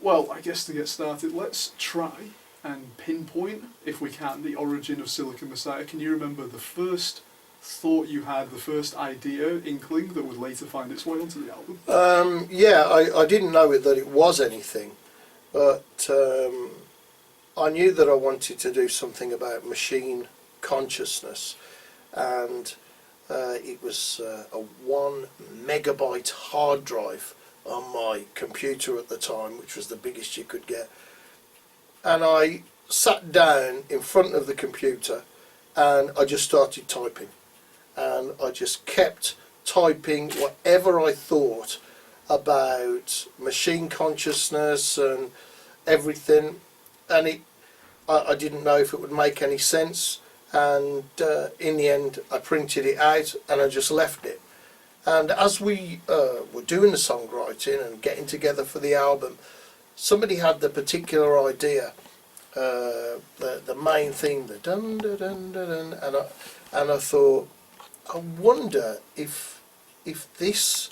Well, I guess to get started, let's try and pinpoint, if we can, the origin of Silicon Messiah. Can you remember the first thought you had, the first idea, inkling, that would later find its way onto the album? Yeah, I didn't know that it was anything, but I knew that I wanted to do something about machine consciousness, and it was a 1 megabyte hard drive on my computer at the time, which was the biggest you could get. And I sat down in front of the computer and I just started typing. And I just kept typing whatever I thought about machine consciousness and everything. And I didn't know if it would make any sense. And in the end, I printed it out and I just left it. And as we were doing the songwriting and getting together for the album, somebody had the particular idea, the main theme, the dun dun dun dun, and I thought, I wonder if this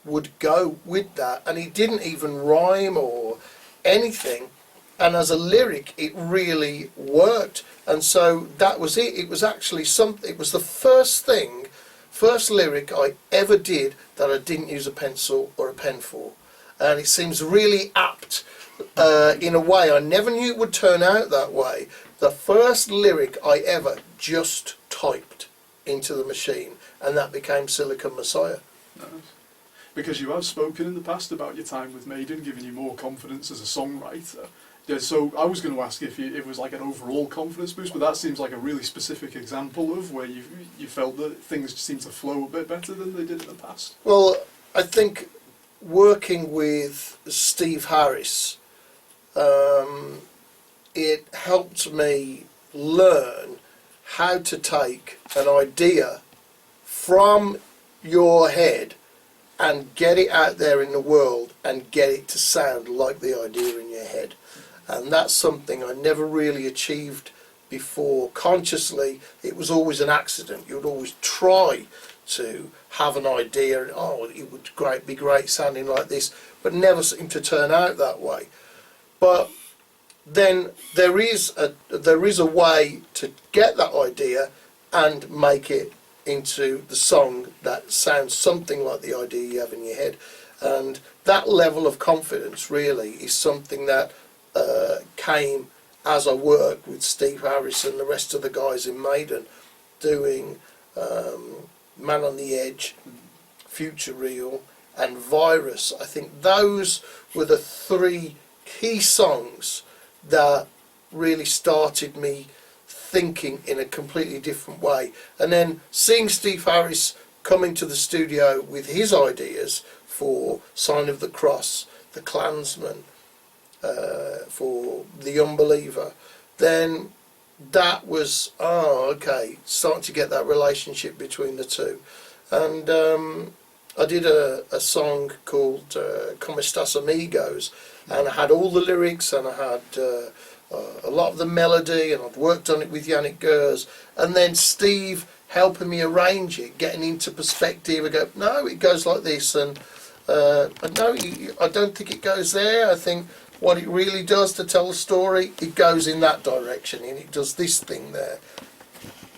would go with that. And it didn't even rhyme or anything. And as a lyric, it really worked. And so that was it. It was actually something. It was the first lyric I ever did that I didn't use a pencil or a pen for. And it seems really apt in a way. I never knew it would turn out that way. The first lyric I ever just typed into the machine, and that became Silicon Messiah. Nice. Because you have spoken in the past about your time with Maiden, giving you more confidence as a songwriter. Yeah, so I was going to ask if it was like an overall confidence boost, but that seems like a really specific example of where you felt that things seemed to flow a bit better than they did in the past. Well, I think working with Steve Harris, it helped me learn how to take an idea from your head and get it out there in the world and get it to sound like the idea in your head. And that's something I never really achieved before consciously. It was always an accident. You would always try to have an idea, and it would be great sounding like this, but never seemed to turn out that way. But then there is a way to get that idea and make it into the song that sounds something like the idea you have in your head. And that level of confidence really is something that came as I worked with Steve Harris and the rest of the guys in Maiden, doing Man on the Edge, Future Real and Virus. I think those were the 3 key songs that really started me thinking in a completely different way. And then seeing Steve Harris come into the studio with his ideas for Sign of the Cross, The Klansman, for The Unbeliever, then that was, okay, starting to get that relationship between the two. And I did a song called Como Estas Amigos, and I had all the lyrics and I had a lot of the melody, and I'd worked on it with Yannick Gers, and then Steve helping me arrange it, getting into perspective. I go, no, it goes like this, and no, I don't think it goes there. I think what it really does to tell the story, it goes in that direction, and it does this thing there.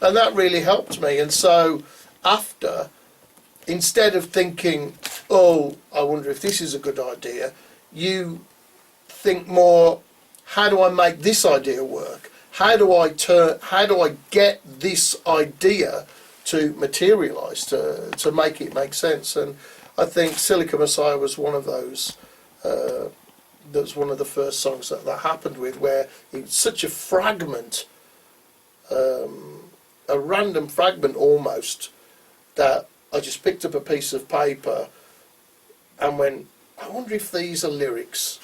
And that really helped me. And so after, instead of thinking, I wonder if this is a good idea, you think more, how do I make this idea work? How do I get this idea to materialise, to make it make sense? And I think Silicon Messiah was one of those. That's one of the first songs that happened with, where it's such a fragment, a random fragment almost, that I just picked up a piece of paper and went, I wonder if these are lyrics.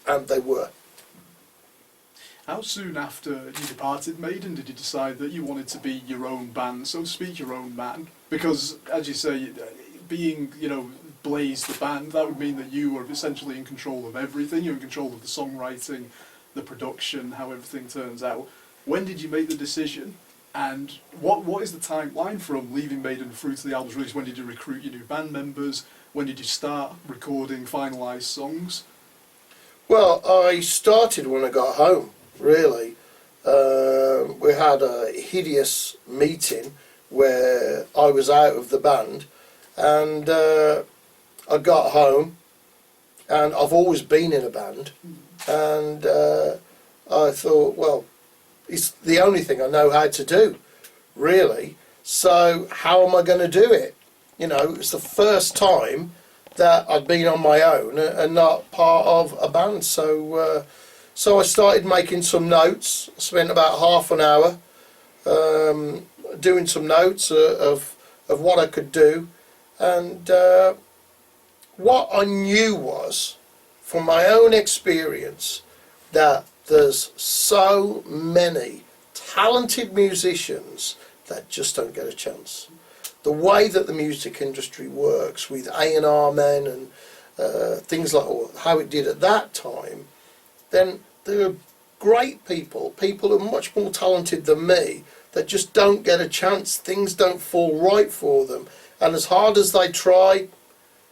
And they were. How soon after you departed Maiden did you decide that you wanted to be your own band, so to speak, your own man? Because, as you say, being, Blaze the band, that would mean that you were essentially in control of everything. You're in control of the songwriting, the production, how everything turns out. When did you make the decision? And what is the timeline from leaving Maiden through to the album's release? When did you recruit your new band members? When did you start recording finalised songs? Well, I started when I got home, really. We had a hideous meeting where I was out of the band, and I got home, and I've always been in a band, and I thought, well, it's the only thing I know how to do, really. So how am I going to do it? You know, it's the first time that I'd been on my own and not part of a band. So so I started making some notes. I spent about half an hour doing some notes of what I could do, and what I knew was, from my own experience, that there's so many talented musicians that just don't get a chance. The way that the music industry works with A&R men and things like how it did at that time, then there are great people who are much more talented than me, that just don't get a chance. Things don't fall right for them. And as hard as they try,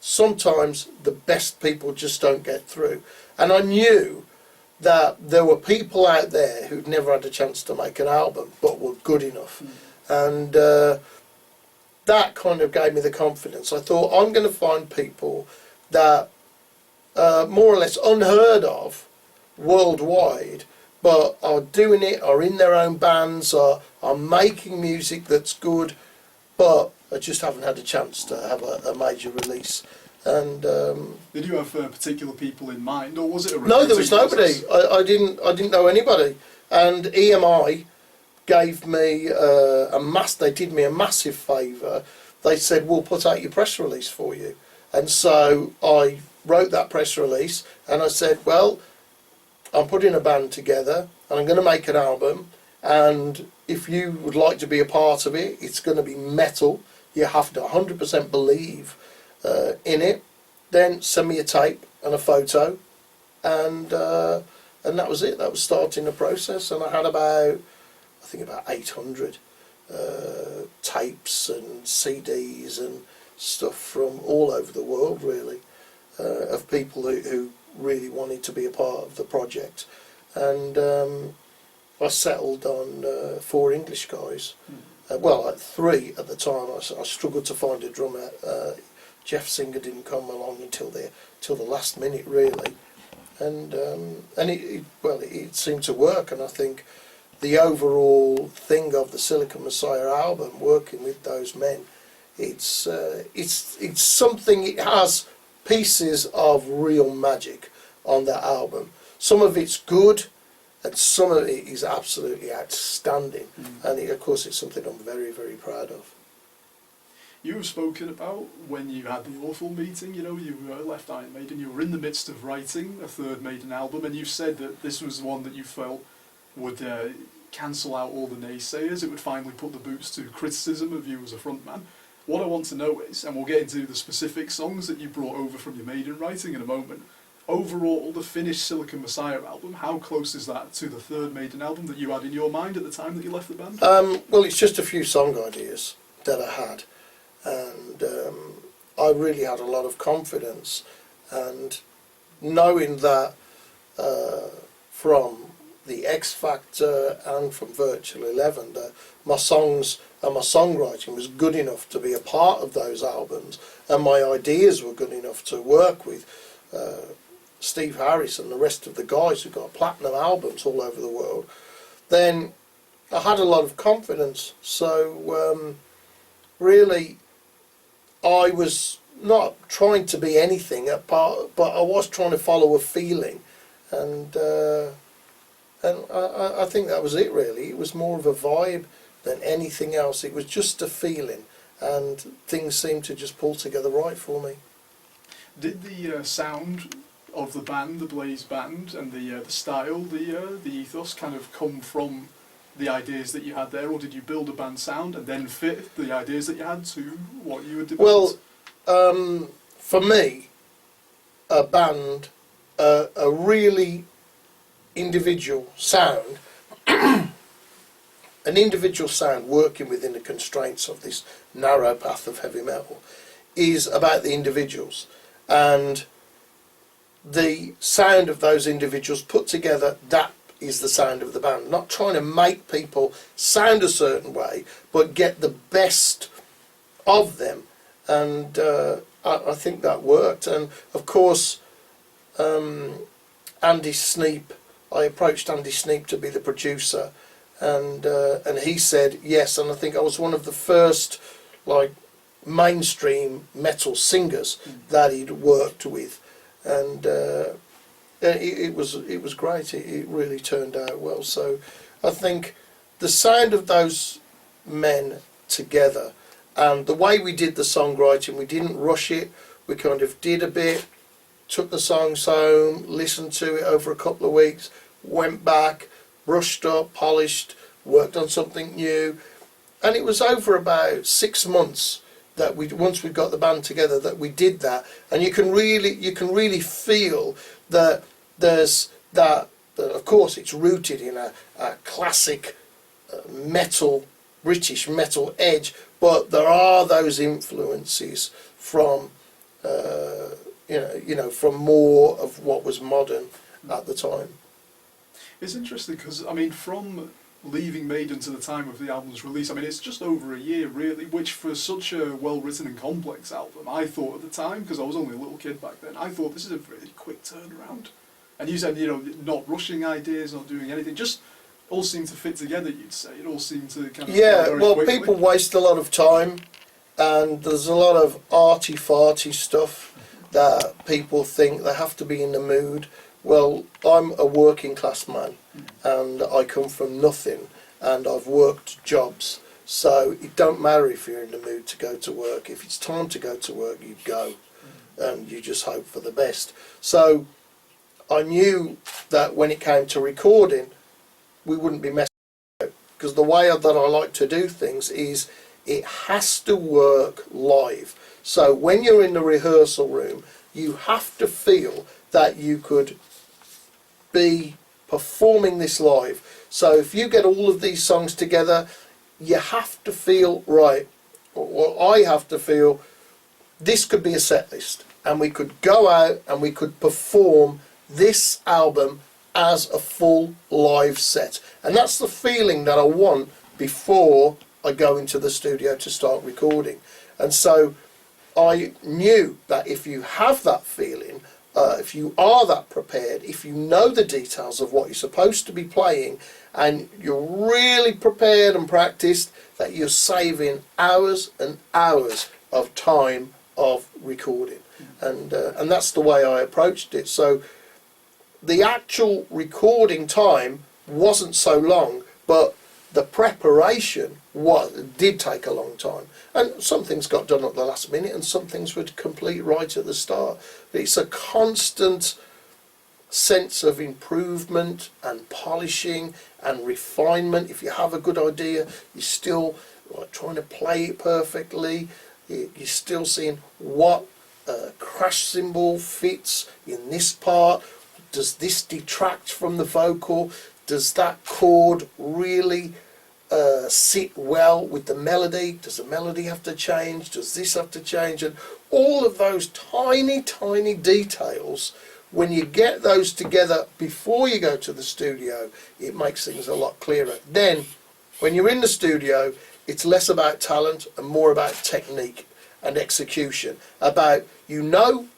sometimes the best people just don't get through. And I knew that there were people out there who'd never had a chance to make an album but were good enough. And that kind of gave me the confidence. I thought, I'm going to find people that more or less unheard of worldwide, but are doing it, are in their own bands, are making music that's good, but I just haven't had a chance to have a major release. And did you have particular people in mind, or was it a no? There was nobody. process? I didn't know anybody. And EMI gave me they did me a massive favour. They said, we'll put out your press release for you. And so I wrote that press release, and I said, well, I'm putting a band together and I'm going to make an album, and if you would like to be a part of it, it's going to be metal. You have to 100% believe in it. Then send me a tape and a photo, and that was it. That was starting the process, and I had about 800 tapes and CDs and stuff from all over the world, really, of people who really wanted to be a part of the project. And I settled on 4 English guys. Well, 3 at the time. I struggled to find a drummer. Jeff Singer didn't come along until the last minute, really. And it seemed to work. And I think the overall thing of the Silicon Messiah album, working with those men, it's something. It has pieces of real magic on that album. Some of it's good, and some of it is absolutely outstanding. And of course, it's something I'm very, very proud of. You have spoken about when you had the awful meeting, you left Iron Maiden, you were in the midst of writing a third Maiden album, and you said that this was the one that you felt would cancel out all the naysayers. It would finally put the boots to criticism of you as a frontman. What I want to know is, and we'll get into the specific songs that you brought over from your Maiden writing in a moment, overall, the finished Silicon Messiah album, how close is that to the third Maiden album that you had in your mind at the time that you left the band? Well, it's just a few song ideas that I had, and I really had a lot of confidence, and knowing that from the X Factor and from Virtual 11, that my songs and my songwriting was good enough to be a part of those albums, and my ideas were good enough to work with Steve Harris and the rest of the guys who got platinum albums all over the world, then I had a lot of confidence. So really, I was not trying to be anything apart, but I was trying to follow a feeling, and I think that was it, really. It was more of a vibe than anything else. It was just a feeling, and things seemed to just pull together right for me. Did the sound of the band, the Blaze band, and the style, the ethos, kind of come from the ideas that you had there, or did you build a band sound and then fit the ideas that you had to what you had developed? Well, for me, a band, a really individual sound, an individual sound working within the constraints of this narrow path of heavy metal, is about the individuals. And the sound of those individuals put together, that is the sound of the band. Not trying to make people sound a certain way, but get the best of them. And I think that worked. And of course, Andy Sneap, I approached Andy Sneap to be the producer, and he said yes. And I think I was one of the first like mainstream metal singers that he'd worked with, and it was great. It really turned out well. So I think the sound of those men together, and the way we did the songwriting, we didn't rush it. We kind of did a bit, took the songs home, listened to it over a couple of weeks, went back, brushed up, polished, worked on something new, and it was over about 6 months that once we got the band together, that we did that. And you can really feel that there's that. Of course, it's rooted in a classic metal, British metal edge, but there are those influences from from more of what was modern at the time. It's interesting because, I mean, from leaving Maiden to the time of the album's release, I mean, it's just over a year, really, which for such a well-written and complex album, I thought at the time, because I was only a little kid back then, I thought this is a really quick turnaround. And you said, not rushing ideas, not doing anything, just all seemed to fit together, you'd say. It all seemed to kind of... Yeah, well, quickly. People waste a lot of time, and there's a lot of arty-farty stuff that people think they have to be in the mood. Well, I'm a working class man, and I come from nothing, and I've worked jobs, so it don't matter if you're in the mood to go to work. If it's time to go to work, you go, and you just hope for the best. So I knew that when it came to recording, we wouldn't be messing about, because the way that I like to do things is it has to work live. So when you're in the rehearsal room, you have to feel that you could be performing this live. So if you get all of these songs together, you have to feel right. Well, I have to feel this could be a set list, and we could go out and we could perform this album as a full live set. And that's the feeling that I want before I go into the studio to start recording. And so I knew that if you have that feeling, if you are that prepared, if you know the details of what you're supposed to be playing, and you're really prepared and practiced, that you're saving hours and hours of time of recording. And that's the way I approached it. So the actual recording time wasn't so long, but the preparation did take a long time. And some things got done at the last minute, and some things were complete right at the start. But it's a constant sense of improvement and polishing and refinement. If you have a good idea, you're still trying to play it perfectly. You're still seeing what crash cymbal fits in this part. Does this detract from the vocal? Does that chord really sit well with the melody? Does the melody have to change? Does this have to change? And all of those tiny, tiny details, when you get those together before you go to the studio, it makes things a lot clearer. Then, when you're in the studio, it's less about talent and more about technique and execution. About,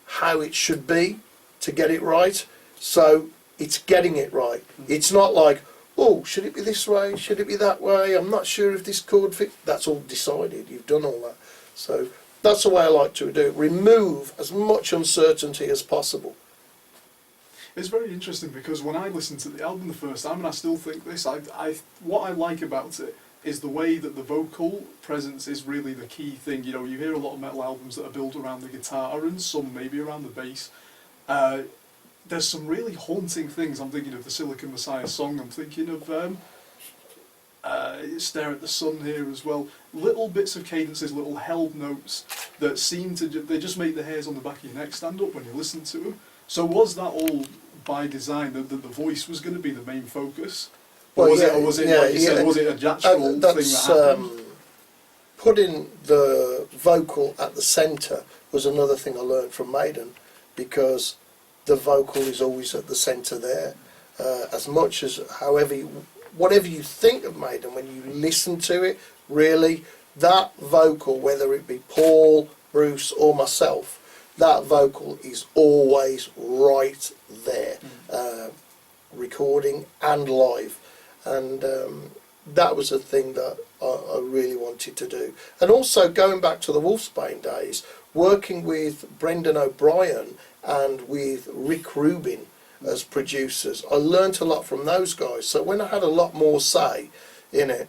how it should be to get it right, so it's getting it right. It's not like, oh, should it be this way? Should it be that way? I'm not sure if this chord fits. That's all decided. You've done all that. So that's the way I like to do it. Remove as much uncertainty as possible. It's very interesting because when I listened to the album the first time, and I still think this, what I like about it is the way that the vocal presence is really the key thing. You hear a lot of metal albums that are built around the guitar and some maybe around the bass. There's some really haunting things. I'm thinking of the Silicon Messiah song. I'm thinking of Stare at the Sun here as well. Little bits of cadences, little held notes that seem to... They just make the hairs on the back of your neck stand up when you listen to them. So was that all by design, that the voice was going to be the main focus? Or was it, was it a natural thing that happened? Putting the vocal at the centre was another thing I learned from Maiden, because the vocal is always at the centre there. As much as whatever you think of Maiden, when you listen to it, really, that vocal, whether it be Paul, Bruce or myself, that vocal is always right there, recording and live. And that was a thing that I really wanted to do. And also going back to the Wolfsbane days, working with Brendan O'Brien and with Rick Rubin as producers, I learnt a lot from those guys. So when I had a lot more say in it,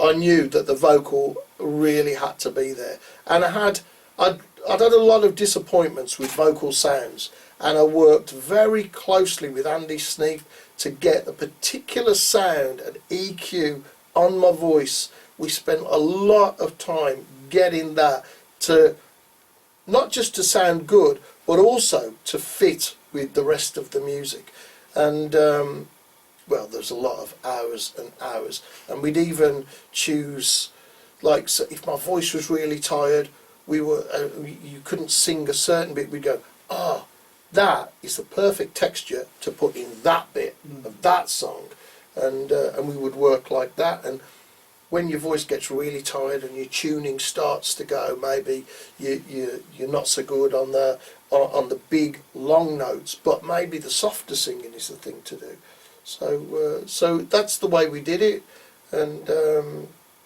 I knew that the vocal really had to be there. And I'd had a lot of disappointments with vocal sounds, and I worked very closely with Andy Sneath to get a particular sound and EQ on my voice. We spent a lot of time getting that to not just to sound good, but also to fit with the rest of the music. And well, there's a lot of hours and hours, and we'd even choose, like, so if my voice was really tired, you couldn't sing a certain bit, we'd go, that is the perfect texture to put in that bit of that song, and we would work like that. And when your voice gets really tired and your tuning starts to go, maybe you're not so good on the big long notes, but maybe the softer singing is the thing to do. So that's the way we did it, and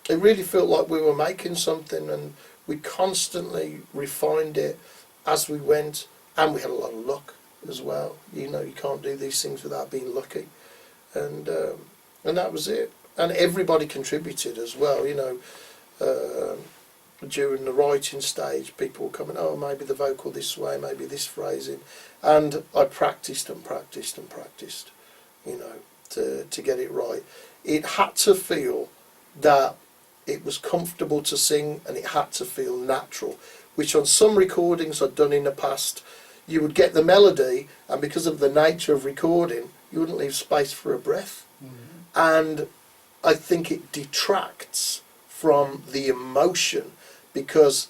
it really felt like we were making something, and we constantly refined it as we went, and we had a lot of luck as well. You know, you can't do these things without being lucky, and that was it. And everybody contributed as well. You know, during the writing stage, people were coming, maybe the vocal this way, maybe this phrasing, and I practiced and practiced and practiced, you know, to get it right. It had to feel that it was comfortable to sing, and it had to feel natural, which on some recordings I'd done in the past, you would get the melody, and because of the nature of recording, you wouldn't leave space for a breath. And I think it detracts from the emotion, because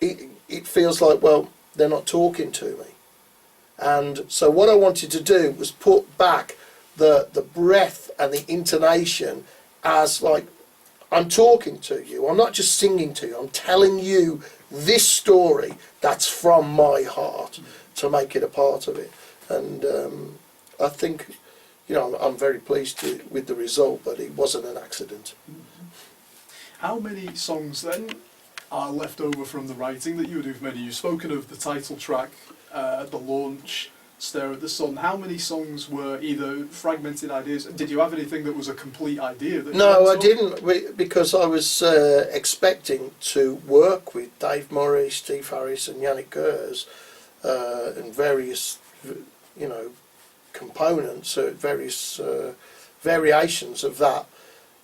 it feels like, well, they're not talking to me. And so what I wanted to do was put back the breath and the intonation as like, I'm talking to you. I'm not just singing to you. I'm telling you this story that's from my heart, to make it a part of it. And I think, you know, I'm very pleased with the result, but it wasn't an accident. How many songs then are left over from the writing that you would do for Maiden? You've spoken of the title track, the launch, Stare at the Sun. How many songs were either fragmented ideas? Did you have anything that was a complete idea? No, I didn't, because I was expecting to work with Dave Murray, Steve Harris and Yannick Gers and various, you know, components, various variations of that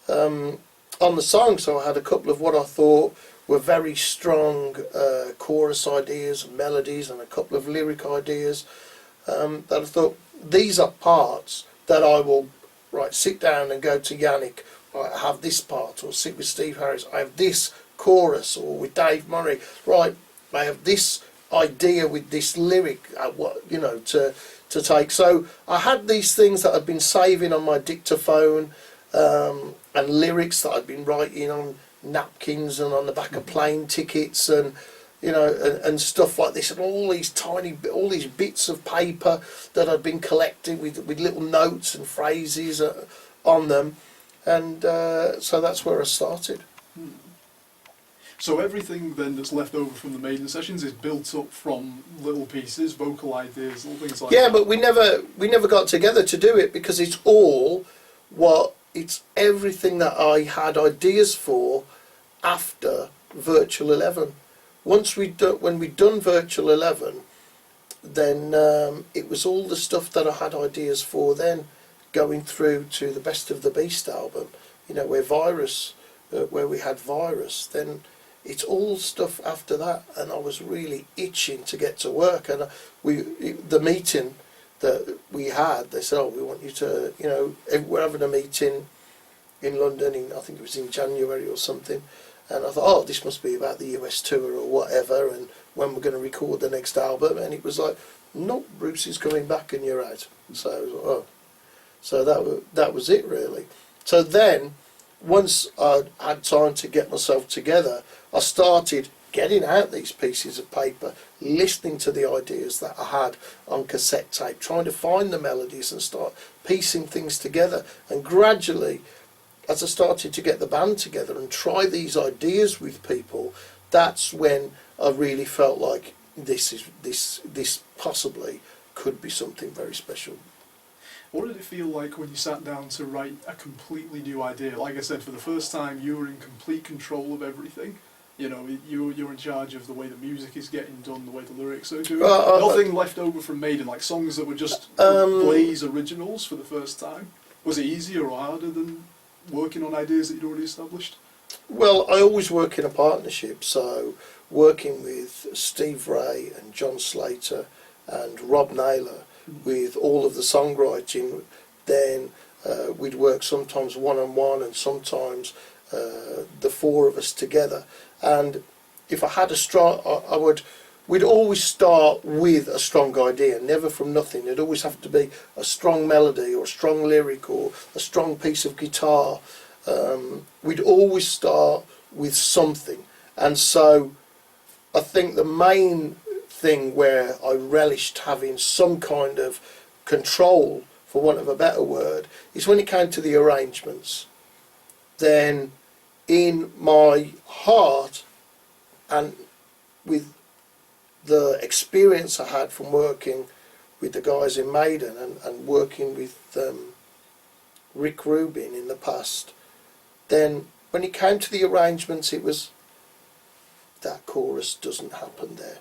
on the song. So I had a couple of what I thought were very strong chorus ideas and melodies, and a couple of lyric ideas that I thought, these are parts that I will sit down and go to Yannick, I have this part, or sit with Steve Harris, I have this chorus, or with Dave Murray, I have this idea with this lyric, you know, to take. So I had these things that I'd been saving on my dictaphone, and lyrics that I'd been writing on napkins and on the back of plane tickets, and you know, and stuff like this, and all these bits of paper that I'd been collecting with little notes and phrases on them, and so that's where I started. So everything then that's left over from the Maiden sessions is built up from little pieces, vocal ideas, little things like that. Yeah, but we never got together to do it, because it's everything that I had ideas for after Virtual 11. When we'd done Virtual 11, then it was all the stuff that I had ideas for then, going through to the Best of the Beast album, you know, where we had Virus. Then it's all stuff after that, and I was really itching to get to work. And the meeting that we had, they said, we want you to, you know, we're having a meeting in London, I think it was in January or something. And I thought, this must be about the US tour or whatever, and when we're going to record the next album. And it was like, no, Bruce is coming back and you're out. So, oh. So that was it really. So then, once I had time to get myself together, I started getting out these pieces of paper, listening to the ideas that I had on cassette tape, trying to find the melodies and start piecing things together. And gradually, as I started to get the band together and try these ideas with people, that's when I really felt like this possibly could be something very special. What did it feel like when you sat down to write a completely new idea? Like I said, for the first time, you were in complete control of everything. You know, you're in charge of the way the music is getting done, the way the lyrics are doing. Nothing left over from Maiden, like songs that were just Blaze originals for the first time. Was it easier or harder than working on ideas that you'd already established? Well, I always work in a partnership, so working with Steve Ray and John Slater and Rob Naylor with all of the songwriting, then we'd work sometimes one-on-one and sometimes the four of us together. And if I had a strong, we'd always start with a strong idea, never from nothing. It'd always have to be a strong melody or a strong lyric or a strong piece of guitar. We'd always start with something. And so I think the main thing where I relished having some kind of control, for want of a better word, is when it came to the arrangements. Then in my heart, and with the experience I had from working with the guys in Maiden and working with Rick Rubin in the past, then when it came to the arrangements, it was that chorus doesn't happen there.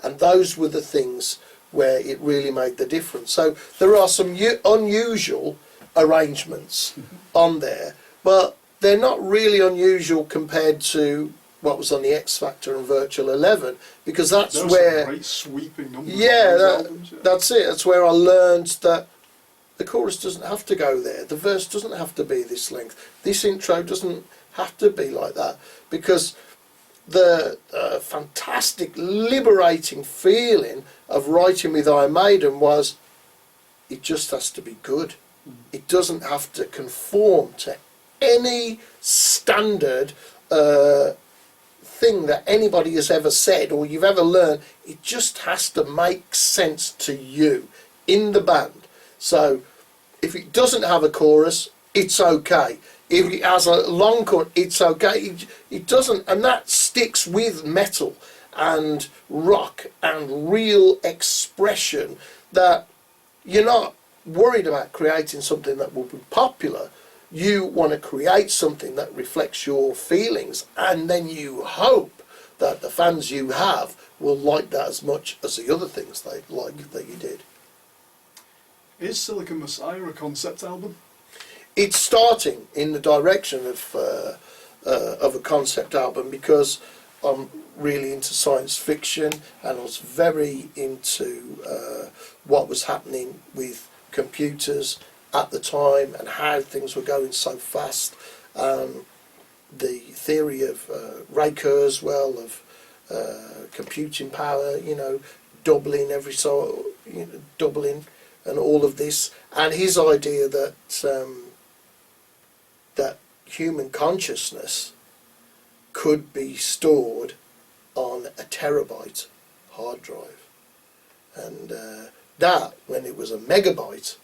And those were the things where it really made the difference. So there are some unusual arrangements on there, but they're not really unusual compared to what was on the X Factor and Virtual 11, because that's where... Great sweeping numbers. That's it. That's where I learned that the chorus doesn't have to go there. The verse doesn't have to be this length. This intro doesn't have to be like that, because the fantastic, liberating feeling of writing with Iron Maiden was, it just has to be good. It doesn't have to conform to any standard thing that anybody has ever said or you've ever learned. It just has to make sense to you in the band. So if it doesn't have a chorus, it's okay. If it has a long chord, it's okay. It doesn't, and that sticks with metal and rock and real expression, that you're not worried about creating something that will be popular. You want to create something that reflects your feelings, and then you hope that the fans you have will like that as much as the other things they like that you did. Is Silicon Messiah a concept album? It's starting in the direction of a concept album, because I'm really into science fiction, and I was very into what was happening with computers at the time and how things were going so fast. The theory of Ray Kurzweil of computing power, doubling every doubling, and all of this, and his idea that that human consciousness could be stored on a terabyte hard drive, and that, when it was a megabyte,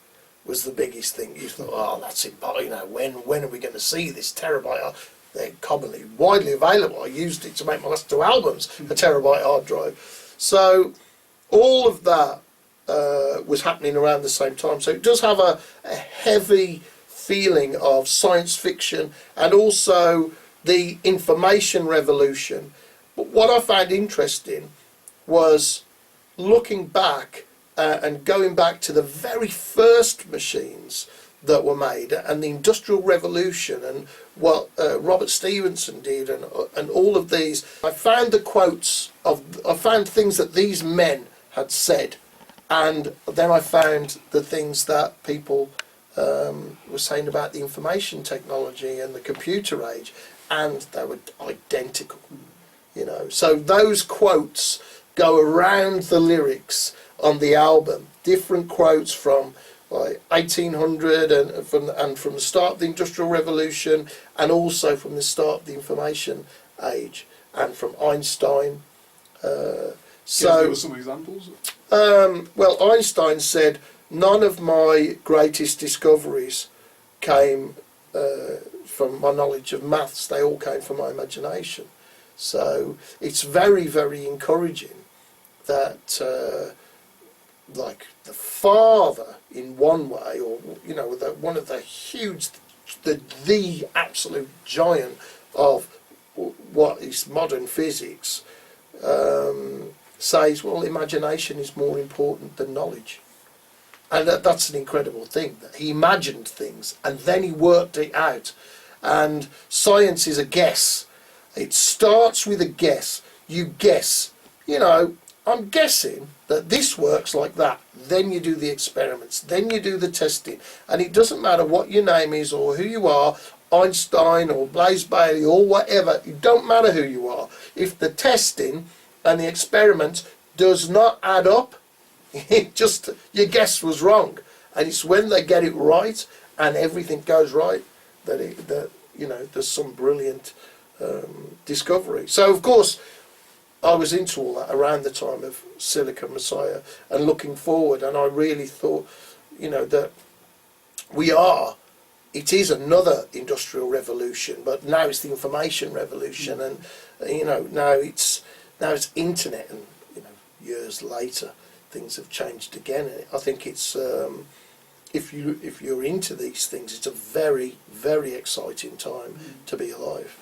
was the biggest thing. You thought, oh, that's it, when are we going to see this terabyte? They're commonly, widely available. I used it to make my last two albums, a terabyte hard drive. So all of that was happening around the same time. So it does have a heavy feeling of science fiction and also the information revolution. But what I found interesting was looking back and going back to the very first machines that were made and the Industrial Revolution and what Robert Stevenson did and all of these. I found the quotes I found things that these men had said, and then I found the things that people were saying about the information technology and the computer age, and they were identical. So those quotes go around the lyrics on the album, different quotes from like 1800 and from the start of the Industrial Revolution, and also from the start of the Information Age, and from Einstein. So give us some examples. Well, Einstein said, none of my greatest discoveries came from my knowledge of maths, they all came from my imagination. So it's very, very encouraging that like the father in one way, or you know, one of the huge, the absolute giant of what is modern physics, says, well, imagination is more important than knowledge. And that's an incredible thing, that he imagined things and then he worked it out. And science is a guess. It starts with a guess. You guess, you know, I'm guessing that this works like that. Then you do the experiments, then you do the testing. And it doesn't matter what your name is or who you are, Einstein or Blaze Bayley or whatever, it don't matter who you are. If the testing and the experiment does not add up, it just, your guess was wrong. And it's when they get it right and everything goes right that you know, there's some brilliant discovery. So of course I was into all that around the time of Silicon Messiah and looking forward, and I really thought, you know, that it is another industrial revolution, but now it's the information revolution, and you know, now it's internet, and you know, years later things have changed again. And I think it's if you're into these things, it's a very, very exciting time to be alive.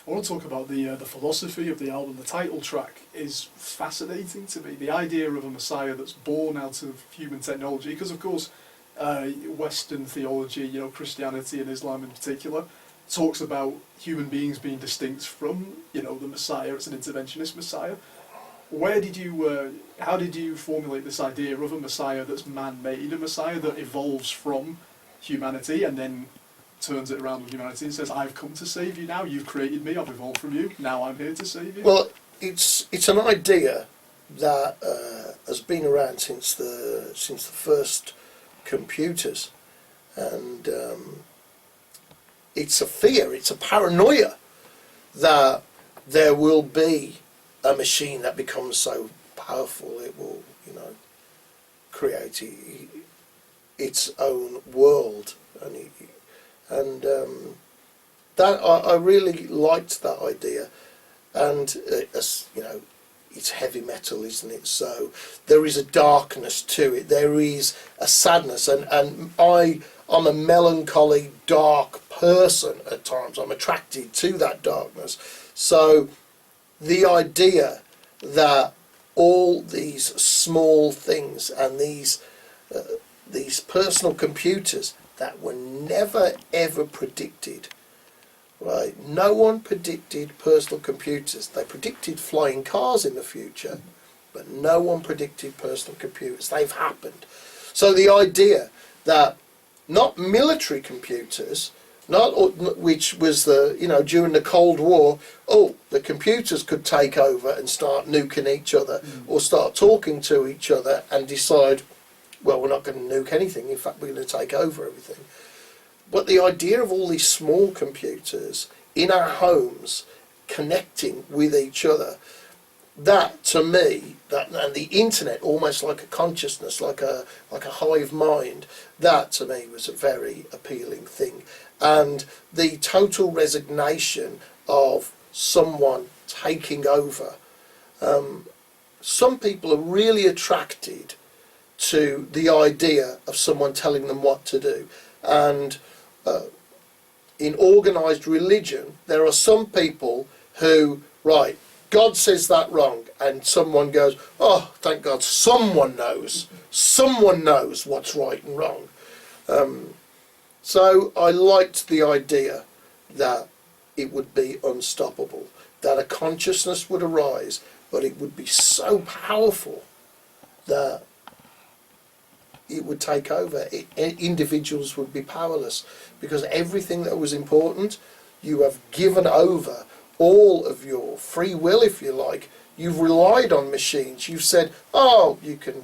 I want to talk about the philosophy of the album. The title track is fascinating to me. The idea of a Messiah that's born out of human technology, because of course Western theology, you know, Christianity and Islam in particular, talks about human beings being distinct from, you know, the Messiah. It's an interventionist Messiah. How did you formulate this idea of a Messiah that's man-made, a Messiah that evolves from humanity and then turns it around with humanity and says, I've come to save you now, you've created me, I've evolved from you, now I'm here to save you? Well, it's an idea that has been around since the first computers, and it's a fear, it's a paranoia that there will be a machine that becomes so powerful it will, you know, create its own world, and that I really liked that idea. And you know, it's heavy metal, isn't it? So there is a darkness to it. There is a sadness, and I'm a melancholy, dark person at times. I'm attracted to that darkness. So the idea that all these small things and these personal computers that were never ever predicted, right? No one predicted personal computers. They predicted flying cars in the future, but no one predicted personal computers. They've happened. So the idea that not military computers, which was during the Cold War, the computers could take over and start nuking each other, or start talking to each other and decide, well, we're not going to nuke anything, in fact we're going to take over everything. But the idea of all these small computers in our homes connecting with each other, that to me, and the internet almost like a consciousness, like a hive mind, that to me was a very appealing thing. And the total resignation of someone taking over. Some people are really attracted to the idea of someone telling them what to do. And in organised religion, there are some people who, right, God says that wrong, and someone goes, oh, thank God, someone knows what's right and wrong. So I liked the idea that it would be unstoppable, that a consciousness would arise, but it would be so powerful that it would take over. Individuals would be powerless, because everything that was important, you have given over all of your free will, if you like, You've relied on machines. You've said, oh, you can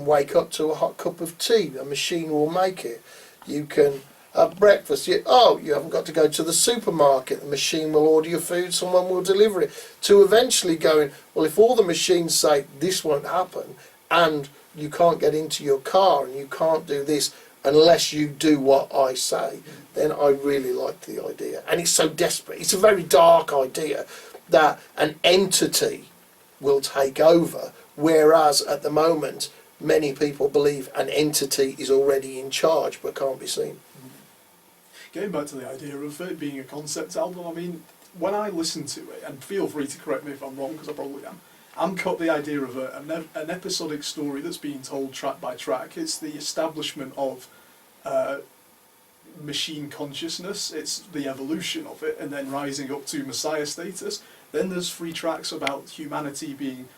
wake up to a hot cup of tea. A machine will make it. You can have breakfast. You haven't got to go to the supermarket. The machine will order your food. Someone will deliver it. To eventually going, well, if all the machines say this won't happen, and you can't get into your car, and you can't do this unless you do what I say, then I really like the idea. And it's so desperate. It's a very dark idea that an entity will take over, whereas at the moment many people believe an entity is already in charge but can't be seen. Getting back to the idea of it being a concept album, I mean, when I listen to it, and feel free to correct me if I'm wrong, because I probably am, I'm cut the idea of an episodic story that's being told track by track. It's the establishment of machine consciousness, it's the evolution of it, and then rising up to messiah status. Then there's 3 tracks about humanity being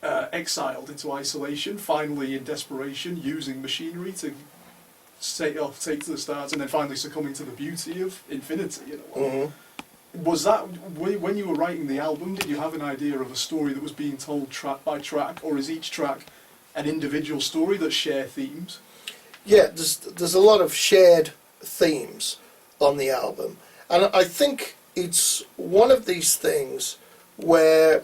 exiled into isolation, finally in desperation using machinery to take to the stars, and then finally succumbing to the beauty of infinity in a way. Mm-hmm. Was that, when you were writing the album, did you have an idea of a story that was being told track by track, or is each track an individual story that share themes? Yeah, there's a lot of shared themes on the album, and I think it's one of these things where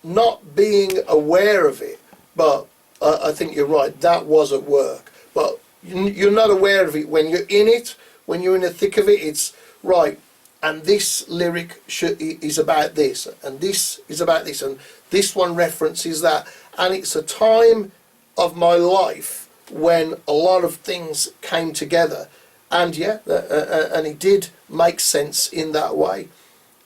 not being aware of it, but I think you're right, that was at work, but you're not aware of it when you're in it, when you're in the thick of it. It's right, and this lyric is about this, and this is about this, and this one references that, and it's a time of my life when a lot of things came together, and and it did make sense in that way,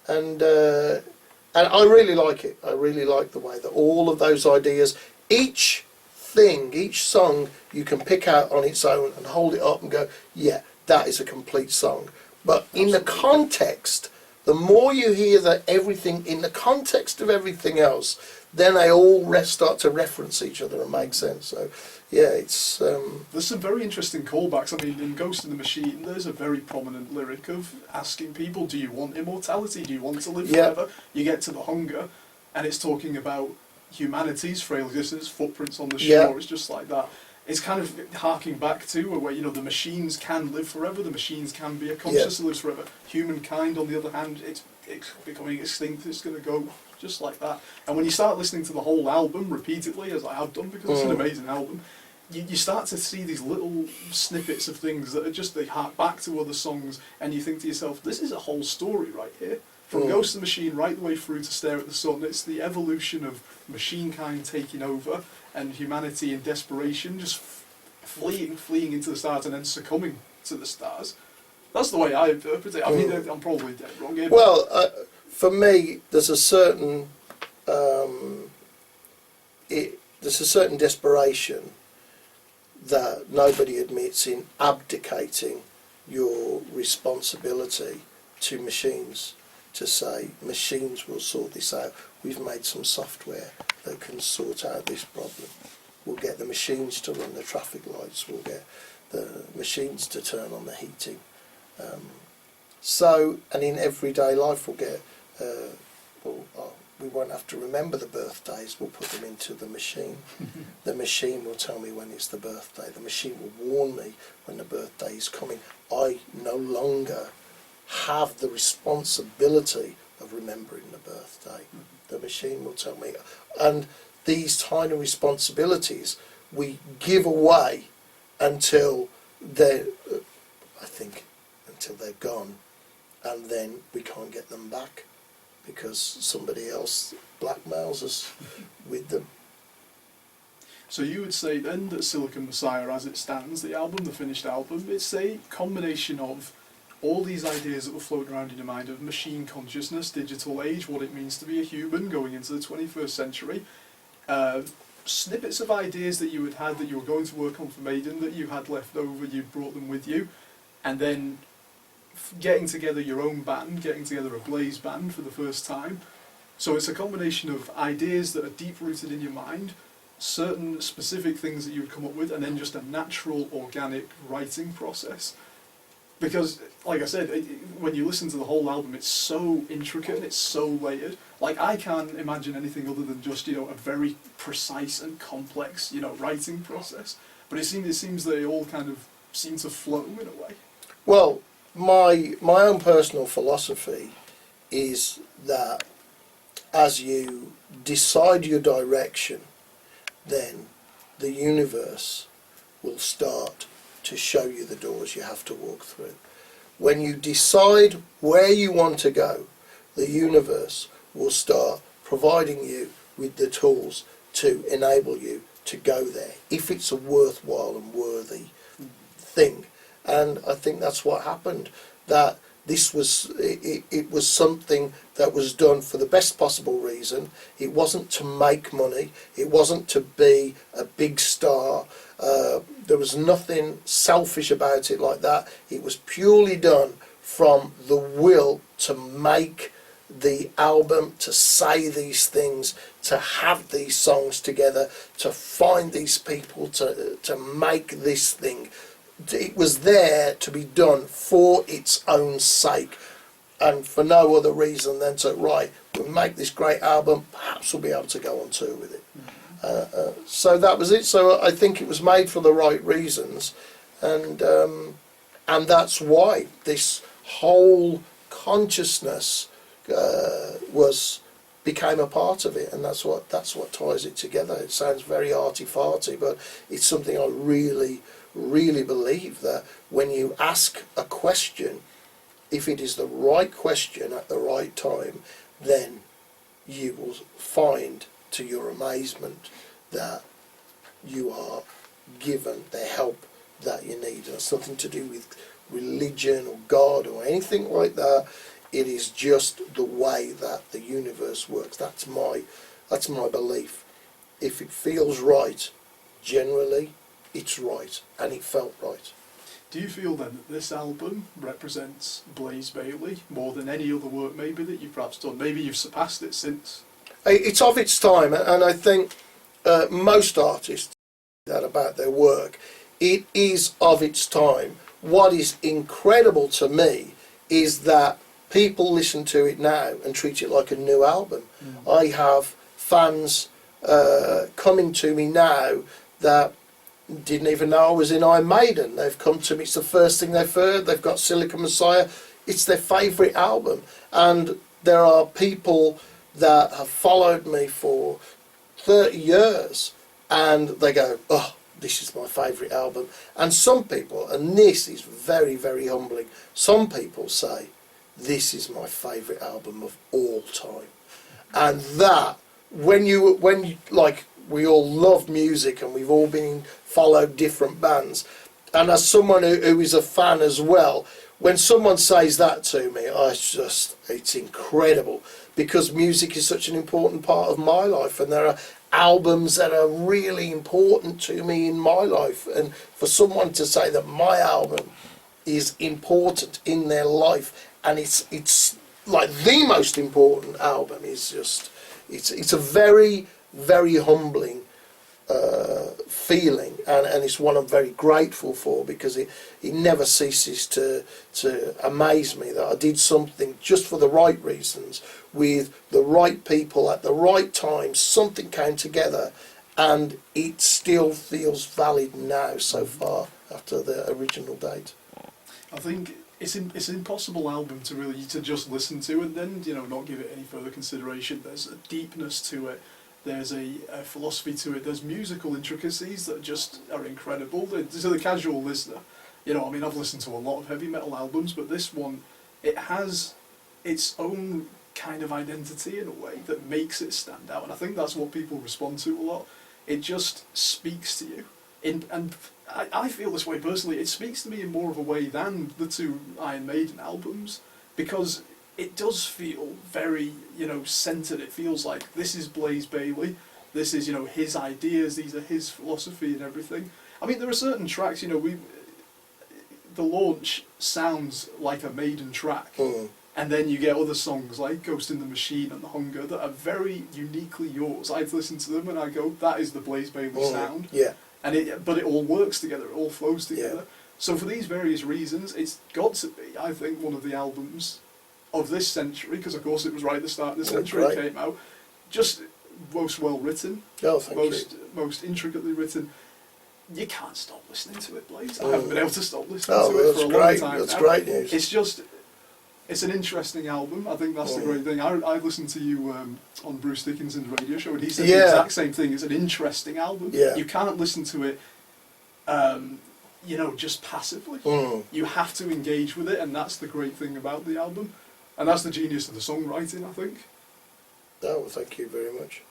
and I really like it. I really like the way that all of those ideas, each thing, each song, you can pick out on its own and hold it up and go, yeah, that is a complete song. But in the context, the more you hear that everything in the context of everything else, then they all start to reference each other and make sense. So, yeah, it's... There's some very interesting callbacks. I mean, in Ghost in the Machine, there's a very prominent lyric of asking people, do you want immortality? Do you want to live forever? You get to the hunger, and it's talking about humanity's frail existence, footprints on the shore. It's just like that. It's kind of harking back to where, you know, the machines can live forever, the machines can be a conscious that lives forever. Humankind, on the other hand, it's becoming extinct, it's going to go just like that. And when you start listening to the whole album repeatedly, as I have done, because it's an amazing album, you start to see these little snippets of things that are just, they hark back to other songs, and you think to yourself, this is a whole story right here. From Ghost in the Machine right the way through to Stare at the Sun, it's the evolution of machine kind taking over, and humanity in desperation just fleeing into the stars and then succumbing to the stars. That's the way I interpret it. I mean, I'm probably dead wrong here. Well, for me, there's a certain desperation that nobody admits in abdicating your responsibility to machines, to say machines will sort this out. We've made some software that can sort out this problem. We'll get the machines to run the traffic lights. We'll get the machines to turn on the heating. And in everyday life we'll get, we won't have to remember the birthdays, we'll put them into the machine. The machine will tell me when it's the birthday. The machine will warn me when the birthday is coming. I no longer have the responsibility of remembering the birthday. The machine will tell me. And these tiny responsibilities we give away until they're gone, and then we can't get them back because somebody else blackmails us with them. So you would say then that Silicon Messiah, as it stands, the album, the finished album, it's a combination of all these ideas that were floating around in your mind of machine consciousness, digital age, what it means to be a human going into the 21st century, snippets of ideas that you had that you were going to work on for Maiden that you had left over, you brought them with you, and then getting together your own band, getting together a Blaze band for the first time. So it's a combination of ideas that are deep-rooted in your mind, certain specific things that you would come up with, and then just a natural, organic writing process. because, like I said, when you listen to the whole album, it's so intricate and it's so layered. Like, I can't imagine anything other than just, a very precise and complex, writing process. But it seems they all kind of seem to flow in a way. Well, my own personal philosophy is that as you decide your direction, then the universe will start to show you the doors you have to walk through. When you decide where you want to go, the universe will start providing you with the tools to enable you to go there, if it's a worthwhile and worthy thing. And I think that's what happened, that this was, it was something that was done for the best possible reason. It wasn't to make money, it wasn't to be a big star, there was nothing selfish about it like that. It was purely done from the will to make the album, to say these things, to have these songs together, to find these people, to make this thing. It was there to be done for its own sake and for no other reason than to, right, we'll make this great album, perhaps we'll be able to go on tour with it. So that was it. So I think it was made for the right reasons, and that's why this whole consciousness became a part of it, and that's what ties it together. It sounds very arty-farty, but it's something I really believe, that when you ask a question, if it is the right question at the right time, then you will find, to your amazement, that you are given the help that you need. It's nothing to do with religion or God or anything like that. It is just the way that the universe works. That's my belief. If it feels right, generally it's right, and it felt right. Do you feel then that this album represents Blaze Bayley more than any other work maybe that you've perhaps done? Maybe you've surpassed it since? It's of its time, and I think most artists say that about their work. It is of its time. What is incredible to me is that people listen to it now and treat it like a new album. I have fans coming to me now that didn't even know I was in Maiden. They've come to me, it's the first thing they've heard. They've got Silicon Messiah, it's their favourite album. And there are people that have followed me for 30 years and they go, oh, this is my favourite album. And some people, and this is very, very humbling, some people say, this is my favourite album of all time. And that, when you like, we all love music and we've all been followed different bands, and as someone who is a fan as well, when someone says that to me, it's incredible, because music is such an important part of my life, and there are albums that are really important to me in my life, and for someone to say that my album is important in their life, and it's like the most important album, is just, it's a very, very humbling feeling, and it's one I'm very grateful for, because it never ceases to amaze me that I did something just for the right reasons, with the right people at the right time. Something came together, and it still feels valid now, so far, after the original date. I think it's an impossible album to just listen to and then not give it any further consideration. There's a deepness to it. There's a philosophy to it. There's musical intricacies that just are incredible. To the casual listener, I've listened to a lot of heavy metal albums, but this one, it has its own kind of identity in a way that makes it stand out. And I think that's what people respond to a lot. It just speaks to you. And I feel this way personally. It speaks to me in more of a way than the two Iron Maiden albums, because it does feel very, centered. It feels like this is Blaze Bayley, this is, his ideas, these are his philosophy and everything. I mean, there are certain tracks, the launch sounds like a Maiden track, and then you get other songs like Ghost in the Machine and The Hunger that are very uniquely yours. I've listened to them and I go, that is the Blaze Bayley sound. Yeah. But it all works together, it all flows together. Yeah. So for these various reasons, it's got to be, I think, one of the albums of this century, because of course it was right at the start of the century it came out, just most well written, Oh, thank you. most intricately written. You can't stop listening to it, Blaze. I haven't been able to stop listening Oh, to it for a long time that's now. great news. It's just, it's an interesting album. I think that's the great thing. I listened to you on Bruce Dickinson's radio show, and he said the exact same thing. It's an interesting album. Yeah. You can't listen to it, you know, just passively. You have to engage with it, and that's the great thing about the album. And that's the genius of the songwriting, I think. Oh, well, thank you very much.